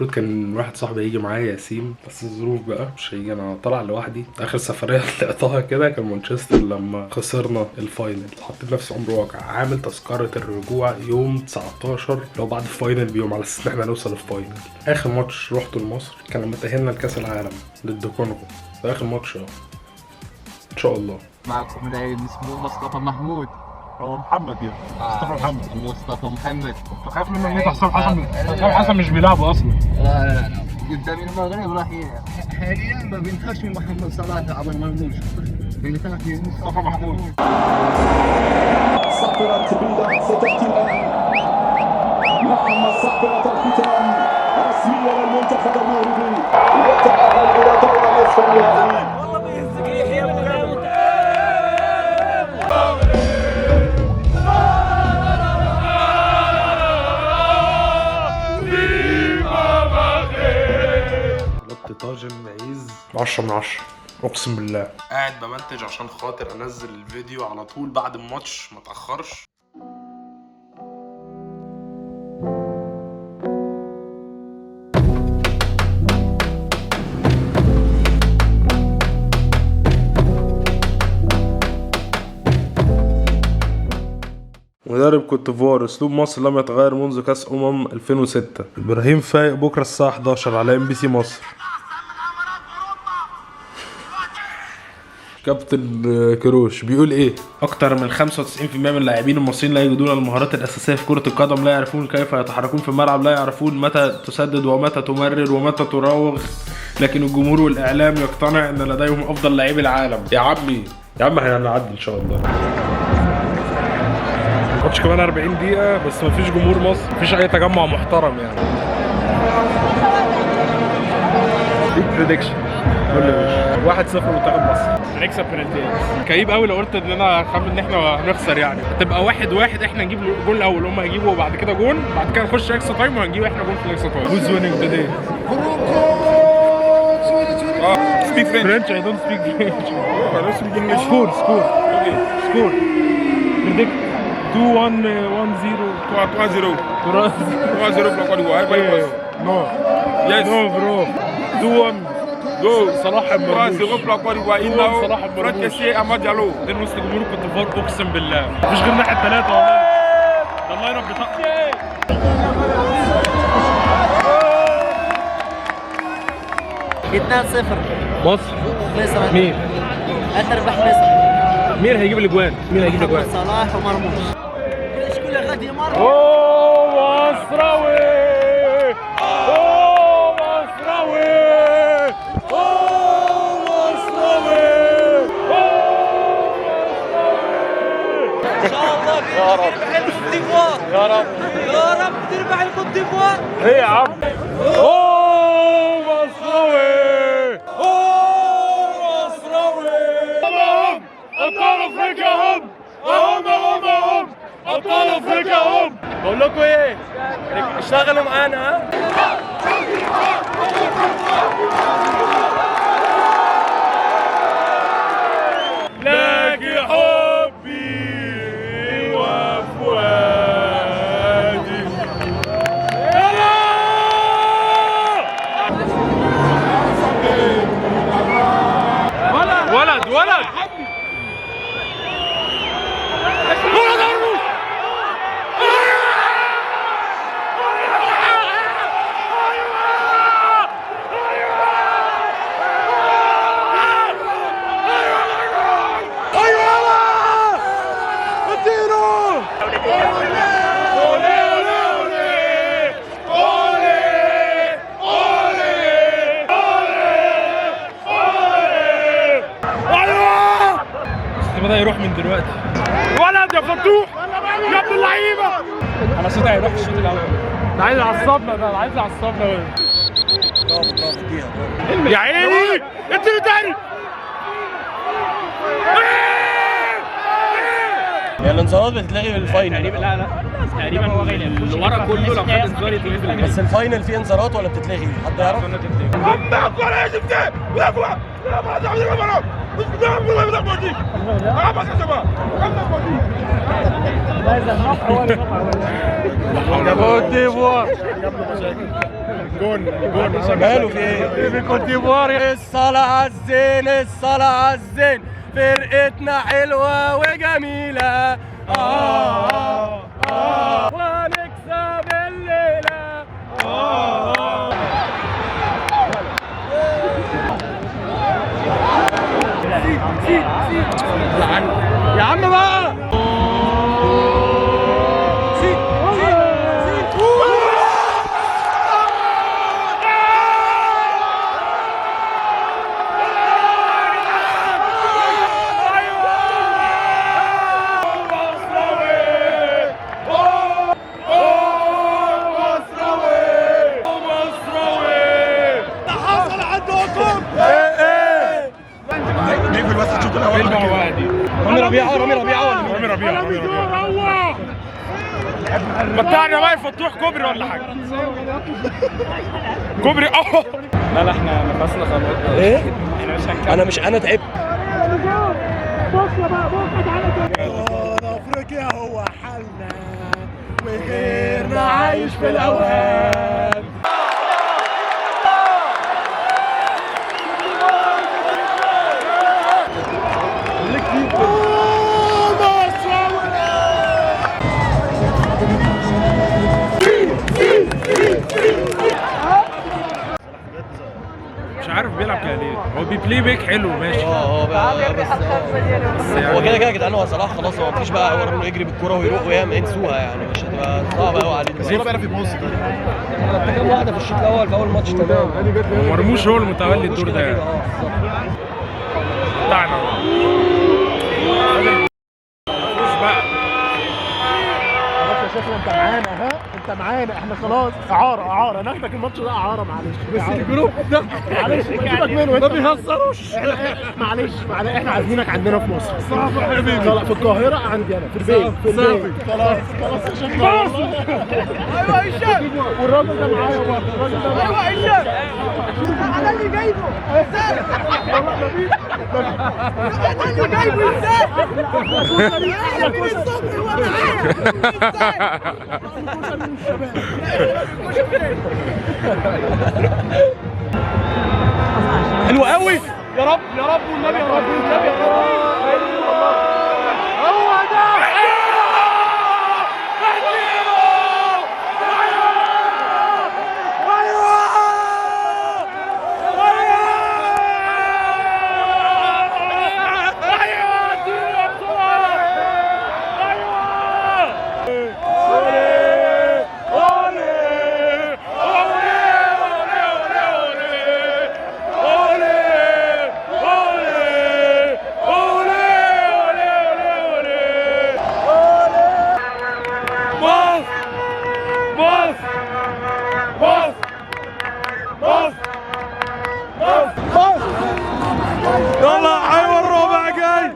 المفروض كان واحد صاحبي هيجي معايا ياسين، بس الظروف بقى مش هيجي، انا طالع لوحدي. اخر سفريه طلعتها كده كان مانشستر لما خسرنا الفاينل، حطيت نفسي امر واقع، عامل تذكره الرجوع يوم 19 لو بعد الفاينل بيوم على اساس ان احنا هنوصل الفاينل. اخر ماتش رحته لمصر كان لما تاهلنا لكاس العالم ضد كونغو، ده اخر ماتش ان شاء الله. معكم العين اسمه مصطفى محمود. هو محمد يا مصطفى محمد. مصطفى محمد. تخاف منه ان حسام حسن؟ حسام حسن مش بيلعبه اصلا. لا قدامي المغرب راح حاليا ما بينخافش من محمد صلاح عبر مرموش، بينخاف من مصطفى محمود. صافرة بيضاء ستأتي الآن. نعم صافرة الختام رسميا للمنتخب المغربي يتأهل إلى دور نصف النهائي. طاجن معيز 10 من 10 اقسم بالله. قاعد بمنتج عشان خاطر انزل الفيديو على طول بعد الماتش ما تاخرش. مدرب كوت ديفوار، اسلوب مصر لم يتغير منذ كاس 2006. ابراهيم فايق بكره الساعه 11 على MBC مصر. كابتن كروش بيقول ايه؟ اكتر من 95% من اللاعبين المصريين لا يجدون المهارات الاساسيه في كره القدم، لا يعرفون كيف يتحركون في الملعب، لا يعرفون متى تسدد ومتى تمرر ومتى تراوغ، لكن الجمهور والاعلام يقتنع ان لديهم افضل لاعبي العالم. يا عمي هنعدي ان شاء الله. ماتش كمان 40 دقيقه بس مفيش جمهور مصر، مفيش اي تجمع محترم يعني. دي بريدكشن 1-0 منتخب مصر. هنكسب بنالتيات. كئيب قوي لو قلت ان انا خايف ان احنا هنخسر يعني. هتبقى 1-1، احنا نجيب الجول الاول، هم هيجيبوا بعد كده جون، بعد كده نخش اكسترا تايم وهنجيب احنا جول في الاكسترا تايم. Who's winning today? Speak French. I don't speak French. I don't speak English. Score. Okay. Score. Predict 2-1, 1-0. 2-0. 2-0 pour la Côte d'Ivoire. Non. Yes. No bro. 2-1. Go. صلاح مرموش. 3-0 pour la Côte d'Ivoire. إنه صلاح مرموش. فرنسي أحمد جالو. ده وسط جمهور كوت ديفوار أقسم بالله. مفيش غير ناحية 3 والله. والله يا رب تقصي. 2-0 مصر. مصر. مين؟ هتربح مصر. مين هيجيب الاجوان؟ محمد صلاح ومرموش. شكون اللي غادي مرموش؟ اوه مصراوي! اوه مصراوي! اوه مصراوي! ان شاء الله يا رب. تربح الكوت ديفوار. يا رب. يا رب تربح الكوت ديفوار. ايه يا عم؟ اوه مصراوي! اوه مصراوي! ابطال افريقيا هم ابطال افريقيا هم. بقول لكم ايه؟ اشتغلوا معانا ها؟ لك حبي وفؤادي. ولد بدأ يروح من دلوقتي. ولد يا فتوح يا ابن اللعيبه. انا صوتي هيروح الشوط الاول. ده عايز يعصبنا، برافو يا عيني. انت اللي تاني. هي الانذارات بتتلغي في الفاينل تقريبا. لا تقريبا هو غير اللي ورا كله لو خد انذار يتلغي في الفاينل. بس الفاينل فيه انذارات ولا بتتلغي؟ حد يعرف؟ كوت ديفوار ماله في ايه؟ كوت ديفوار. الصلاة على الزين، الصلاة على الزين، فرقتنا حلوة وجميلة ونكسب الليلة يا عم بقى. رامي ربيعة متعنا بقى يفتوح كوبري ولا حاجه. كوبري لا احنا نفسنا خلاص. ايه؟ احنا مش هنكمل. انا مش انا تعبت. افريقيا هو حالنا وغيرنا عايش في الاوهام. مش عارف بيلعب كده ليه. هو بيبلاي بيك حلو ماشي. هو بقى بس هو كده يا جدعان. هو صلاح خلاص، هو مفيش بقى هو انه يجري بالكوره ويروح ويعمل انسوها يعني، مش هتبقى صعبه قوي عليه. بس هو بيعرف يبص كده. كام واحده في الشوط الاول في اول ماتش تمام. مرموش هو المتولي الدور ده يعني. بتاعنا بقى. يا شيخنا انت معانا، انت معانا، احنا خلاص اعاره ناخدك الماتش ده اعاره. معلش بس الجروب ده معلش سيبك منه، ما بيهزروش. معلش احنا عازمينك عندنا في مصر. صعب يا حبيبي. في القاهره عندي انا في البيت. خلاص يا شيخنا. ايوه هشام، والراجل ده معايا برضه. الراجل ده ايوه هشام، انا اللي جايبه ازاي؟ انا اللي جايبه ازاي؟ حلو قوي. يا رب والنبي، يا رب والنبي، يا رب. هو ده. يلا حيوان الرابع جاي.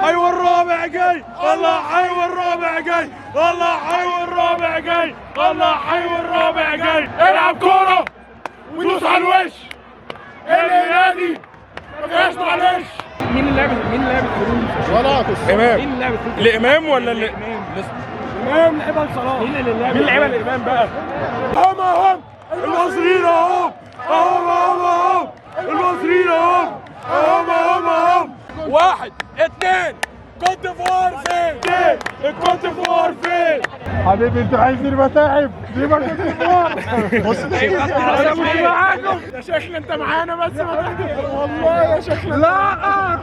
حيوان الرابع جاي. والله حيوان الرابع جاي. والله حيوان الرابع جاي. والله حيوان الرابع جاي. العب كورة ودوس على الوش. اللي ينادي ما فيهاش معلش. مين اللي لعب الخروج؟ ولا امام. مين اللي لعب الخروج؟ الامام ولا امام لعبها لصلاح. مين اللي لعب؟ مين لعبها الامام بقى؟ هم المصريين اهم. هم المصريين اهم. هم 1 2 كوت ديفوار فين؟ الكوت ديفوار فين؟ حبيبي انت عايزني بتعب دي ما كنت بص انا مش معاكم يا شيخنا. انت معانا بس والله يا شيخنا. لا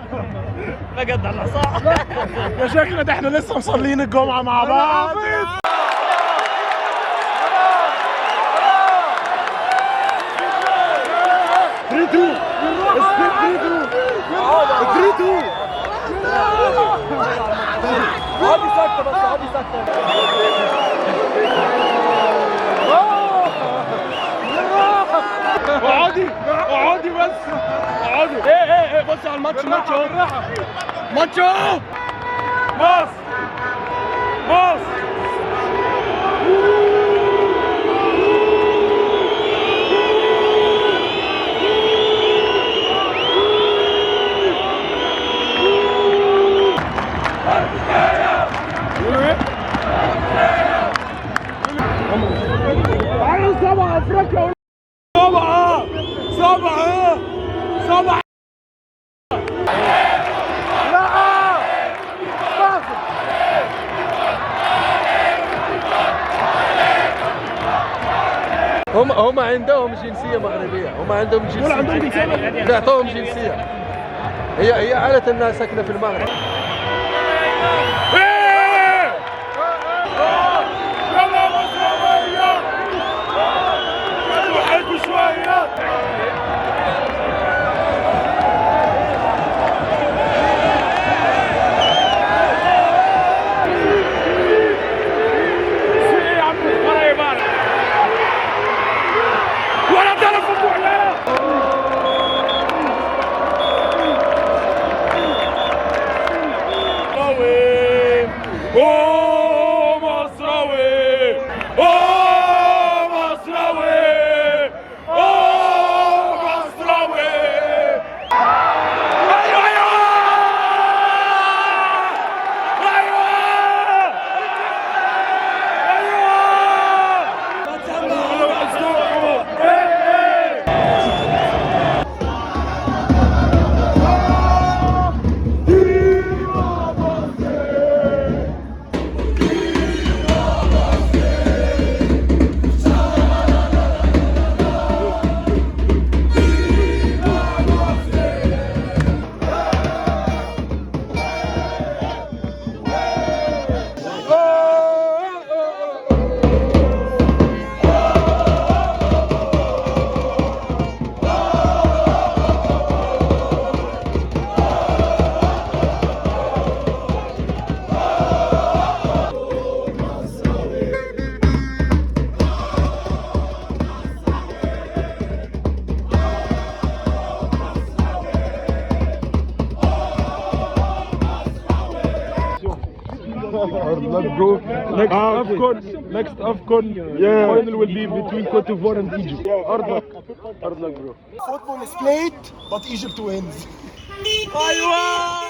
بجد على صح يا شيخنا، ده احنا لسه مصلين الجمعه مع بعض. عادي سكتة بس، عادي سكتة. اقعدي بس، اقعدي. ايه بص على الماتش. ماتش اهو. باص. افريقيا. سبعة هم عندهم جنسية مغربية، هم عندهم جنسية. دول عندهم جنسية مغربية. بيعطوهم جنسية. هي عادة الناس ساكنة في المغرب. Next AFCON final will be between Cote d'Ivoire and Egypt. Hard luck, bro. Football is played but Egypt wins. أيوة